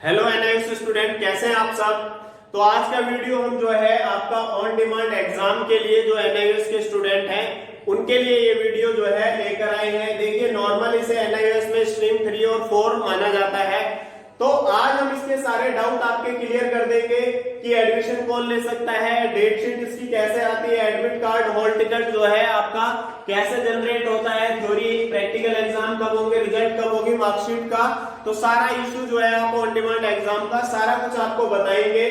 Hello NIS student, कैसे हैं आप सब। तो आज का वीडियो हम जो है आपका ऑन डिमांड एग्जाम के लिए जो एनआईएस के स्टूडेंट हैं उनके लिए ये वीडियो जो है लेकर आए हैं। देखिए नॉर्मल इसे एनआईएस में स्ट्रीम 3 और 4 माना जाता है। तो आज हम इसके सारे डाउट आपके क्लियर कर देंगे कि एडमिशन कौन ले सकता है, डेट शीट इसकी कैसे आती है, एडमिट कार्ड हॉल टिकट जो है आपका कैसे जनरेट होता है, थ्योरी प्रैक्टिकल एग्जाम कब होंगे, रिजल्ट कब होगी मार्कशीट का। तो सारा इश्यू जो है आप ऑन डिमांड एग्जाम का सारा कुछ आपको बताएंगे।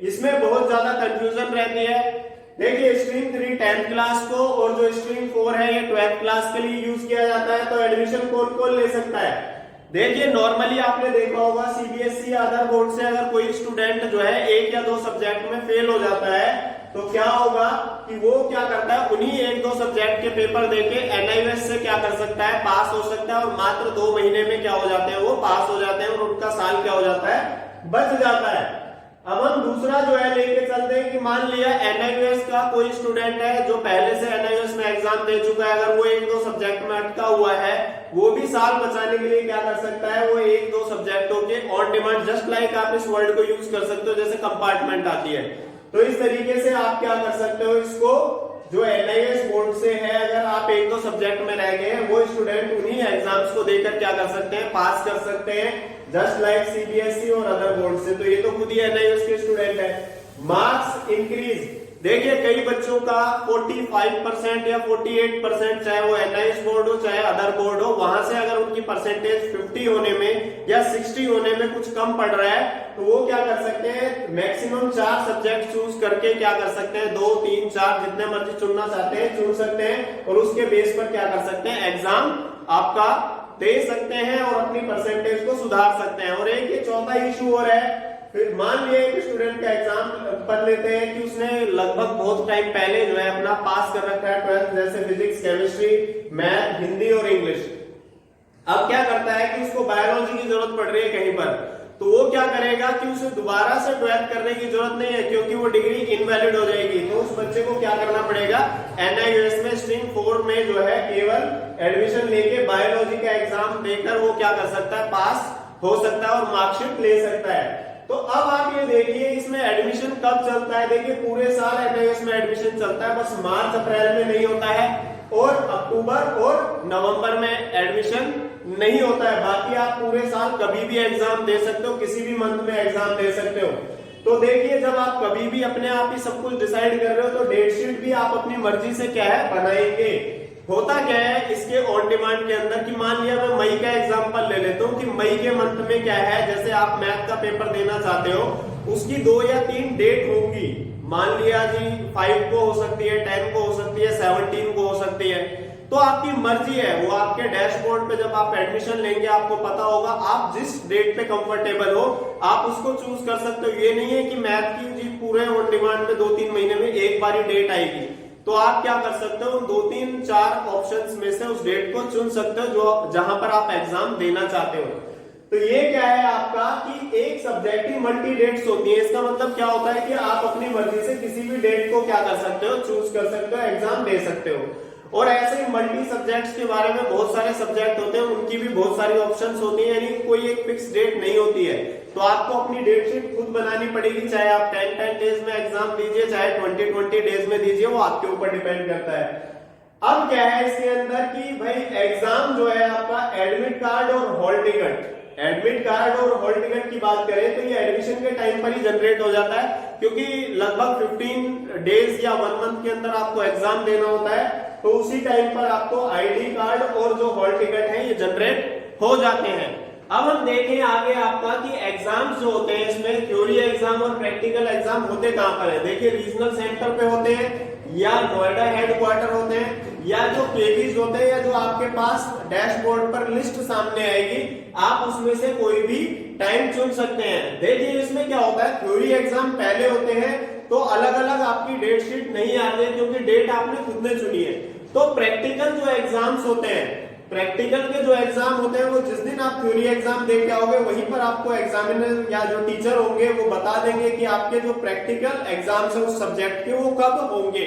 इसमें बहुत ज्यादा कंफ्यूजन रहती है। देखिए स्ट्रीम 3 10th क्लास को और जो स्ट्रीम 4 है ये 12th क्लास के लिए यूज किया जाता है। तो एडमिशन कौन कौन ले सकता है, देखिए नॉर्मली आपने देखा होगा सीबीएसई अदर बोर्ड से अगर कोई स्टूडेंट जो है एक या दो सब्जेक्ट में फेल हो जाता है तो क्या होगा कि वो क्या करता है, उन्हीं एक दो सब्जेक्ट के पेपर देके एनआईएस से क्या कर सकता है, पास हो सकता है। और मात्र 2 महीने में क्या हो जाते हैं, वो पास हो जाते हैं और उनका साल क्या हो जाता है, बच जाता है। अब हम दूसरा जो है लेके चलते हैं कि मान लिया एनआईएस का कोई स्टूडेंट है जो पहले से एनआईएस में एग्जाम दे चुका है, अगर वो एक दो सब्जेक्ट में अटका हुआ है वो भी साल बचाने के लिए क्या कर सकता है, वो एक दो सब्जेक्टों के ऑन डिमांड, जस्ट लाइक आप इस वर्ड को यूज कर सकते हो जैसे कंपार्टमेंट आती है। तो इस तरीके से आप क्या कर सकते हो, इसको जो एनआईएस बोर्ड से है अगर आप एक दो सब्जेक्ट में रह गए हैं वो स्टूडेंट उन्हीं एग्जाम्स को देकर क्या कर सकते हैं, पास कर सकते हैं, जस्ट लाइक सीबीएसई और अदर बोर्ड से। तो ये तो खुद ही एनआईएस के स्टूडेंट है। मार्क्स इंक्रीज, देखिए कई बच्चों का 45% या 48%, चाहे वो एनआईएस बोर्ड हो चाहे अदर बोर्ड हो, वहां से अगर उनकी परसेंटेज 50 होने में या 60 होने में कुछ कम पड़ रहा है तो वो क्या कर सकते हैं, मैक्सिमम 4 सब्जेक्ट चूज करके क्या कर सकते हैं, 2 3 4 जितने मर्जी चुनना चाहते हैं चुन सकते हैं और उसके बेस पर क्या कर सकते हैं, एग्जाम आपका दे सकते हैं और अपनी परसेंटेज को सुधार सकते हैं। और एक ये चौथा इशू और है, फिर मान लिया एक स्टूडेंट का एग्जाम पढ़ लेते हैं कि उसने लगभग बहुत टाइम पहले जो है अपना पास कर रखा है 12th, जैसे फिजिक्स, केमिस्ट्री, मैथ, हिंदी और इंग्लिश। अब क्या करता है कि उसको बायोलॉजी की जरूरत पड़ रही है कहीं पर, तो वो क्या करेगा कि उसे दोबारा से 12th करने की जरूरत नहीं है क्योंकि वो डिग्री इनवैलिड हो जाएगी। तो उस बच्चे को क्या करना पड़ेगा, एनआईएस में स्ट्रीम 4 में जो है केवल एडमिशन लेके बायोलॉजी का एग्जाम देकर वो क्या कर सकता है, पास हो सकता है और मार्कशीट ले सकता है। तो अब आप ये देखिए इसमें एडमिशन कब चलता है, देखिए पूरे साल एनआईएस में एडमिशन चलता है, बस मार्च अप्रैल में नहीं होता है और अक्टूबर और नवंबर में एडमिशन नहीं होता है। बाकी आप पूरे साल कभी भी एग्जाम दे सकते हो, किसी भी मंथ में एग्जाम दे सकते हो। तो देखिए जब आप कभी भी अपने आप ही सब कुछ डिसाइड कर रहे हो तो डेट शीट भी आप अपनी मर्जी से क्या है बनाएंगे। होता क्या है इसके ऑन डिमांड के अंदर कि मान लिया मैं मई का एग्जांपल ले लेता हूँ कि मई के मंथ में क्या है, जैसे आप मैथ का पेपर देना चाहते हो उसकी 2 या 3 डेट होंगी। मान लिया जी 5 को हो सकती है, 10 को हो सकती है, 17 को हो सकती है। तो आपकी मर्जी है, वो आपके डैशबोर्ड पे जब आप एडमिशन लेंगे आपको पता होगा, आप जिस डेट पे कंफर्टेबल हो आप उसको चूज कर सकते हो। ये नहीं है कि मैथ की जी पूरे ऑन डिमांड में 2-3 महीने में एक बार ही डेट आएगी। तो आप क्या कर सकते हो, 2 3 4 ऑप्शंस में से उस डेट को चुन सकते हो जो जहां पर आप एग्जाम देना चाहते हो। तो ये क्या है आपका कि एक सब्जेक्ट की मल्टी डेट्स होती है। इसका मतलब क्या होता है कि आप अपनी मर्जी से किसी भी डेट को क्या कर सकते हो, चूज कर सकते हो, एग्जाम दे सकते हो। और ऐसे ही मल्टी सब्जेक्ट्स के बारे में बहुत सारे सब्जेक्ट होते हैं, उनकी भी बहुत सारी ऑप्शंस होती है, यानी कोई एक फिक्स डेट नहीं होती है। तो आपको अपनी डेट शीट खुद बनानी पड़ेगी, चाहे आप 10 डेज में एग्जाम दीजिए चाहे 20 डेज में दीजिए, वो आपके ऊपर डिपेंड करता है। अब क्या है इसके अंदर कि भाई एग्जाम जो है आपका एडमिट कार्ड और हॉल टिकट, एडमिट कार्ड और हॉल टिकट की बात करें तो ये एडमिशन के टाइम पर ही जनरेट हो जाता है क्योंकि लगभग 15 डेज या 1 मंथ के अंदर आपको एग्जाम देना होता है। तो उसी टाइम पर आपको आईडी कार्ड और जो हॉल टिकट है ये जनरेट हो जाते हैं। अब हम देखें आगे आपका कि एग्जाम्स जो होते हैं इसमें थ्योरी एग्जाम और प्रैक्टिकल एग्जाम होते कहां पर है। देखिए रीजनल सेंटर पे होते हैं या नोएडा हेडक्वार्टर होते हैं या जो केवीज होते हैं या जो आपके पास डैशबोर्ड पर लिस्ट सामने आएगी आप उसमें से कोई भी टाइम चुन सकते हैं। देखिए इसमें क्या होता है, थ्योरी एग्जाम पहले होते हैं तो अलग अलग आपकी डेट शीट नहीं आती क्योंकि डेट आपने खुद ने चुनी है। तो प्रैक्टिकल जो एग्जाम्स होते हैं, प्रैक्टिकल के जो एग्जाम होते हैं वो जिस दिन आप थ्योरी एग्जाम दे के आओगे वहीं पर आपको एग्जामिनर या जो टीचर होंगे वो बता देंगे कि आपके जो प्रैक्टिकल एग्जाम्स है उस सब्जेक्ट के वो कब होंगे।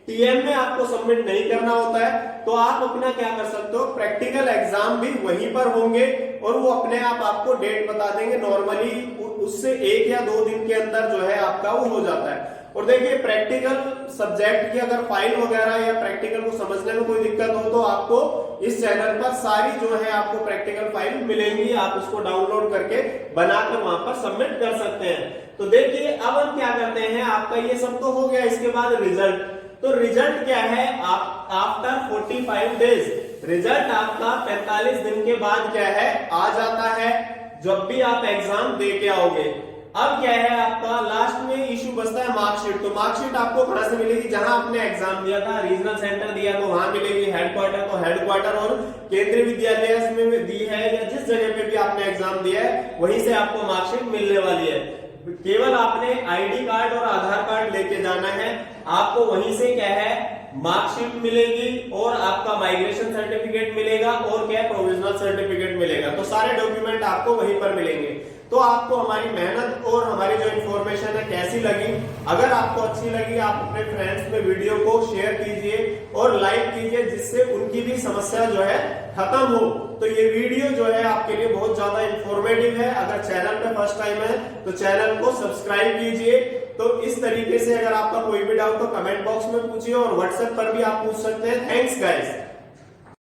टीएम में आपको सबमिट नहीं करना होता है, तो आप अपना क्या कर सकते हो, प्रैक्टिकल एग्जाम भी वहीं पर होंगे और वो अपने आप आपको डेट बता देंगे। नॉर्मली उससे 1 या 2 दिन के अंदर जो है आपका वो हो जाता है। और देखिए प्रैक्टिकल सब्जेक्ट की अगर फाइल वगैरह या प्रैक्टिकल को समझने में कोई दिक्कत हो तो आपको इस चैनल पर सारी जो है आपको प्रैक्टिकल फाइल मिलेंगी, आप उसको डाउनलोड करके बनाकर वहां पर सबमिट कर सकते हैं। तो देखिए अब हम क्या करते हैं, आपका ये सब तो हो गया, इसके बाद रिजल्ट। तो रिजल्ट क्या है, आफ्टर 45 डेज रिजल्ट आपका 45 दिन के बाद क्या है आ जाता है, जब भी आप एग्जाम दे के आओगे। अब क्या है आपका लास्ट में इशू बचता है मार्कशीट। तो मार्कशीट आपको कहां से मिलेगी, जहां आपने एग्जाम दिया था, रीजनल सेंटर दिया तो वहां मिलेगी, हेडक्वार्टर तो हेडक्वार्टर और केंद्रीय विद्यालय में दी है या जिस जगह पे भी आपने एग्जाम दिया है वहीं से आपको मार्कशीट मिलने वाली है। केवल आपने आईडी कार्ड और आधार कार्ड लेके जाना है, आपको वहीं से क्या है मार्कशीट मिलेगी और आपका माइग्रेशन सर्टिफिकेट मिलेगा और क्या प्रोविजनल सर्टिफिकेट मिलेगा। तो सारे डॉक्यूमेंट आपको वहीं पर मिलेंगे। तो आपको हमारी मेहनत और हमारी जो इन्फॉर्मेशन है कैसी लगी, अगर आपको अच्छी लगी आप अपने फ्रेंड्स में वीडियो को शेयर कीजिए और लाइक कीजिए, जिससे उनकी भी समस्या जो है खत्म हो। तो ये वीडियो जो है आपके लिए बहुत ज्यादा इंफॉर्मेटिव है। अगर चैनल पे फर्स्ट टाइम है तो चैनल को सब्सक्राइब कीजिए। तो इस तरीके से अगर आपका कोई भी डाउट हो कमेंट बॉक्स में पूछिए और व्हाट्सएप पर भी आप पूछ सकते हैं। Thanks guys.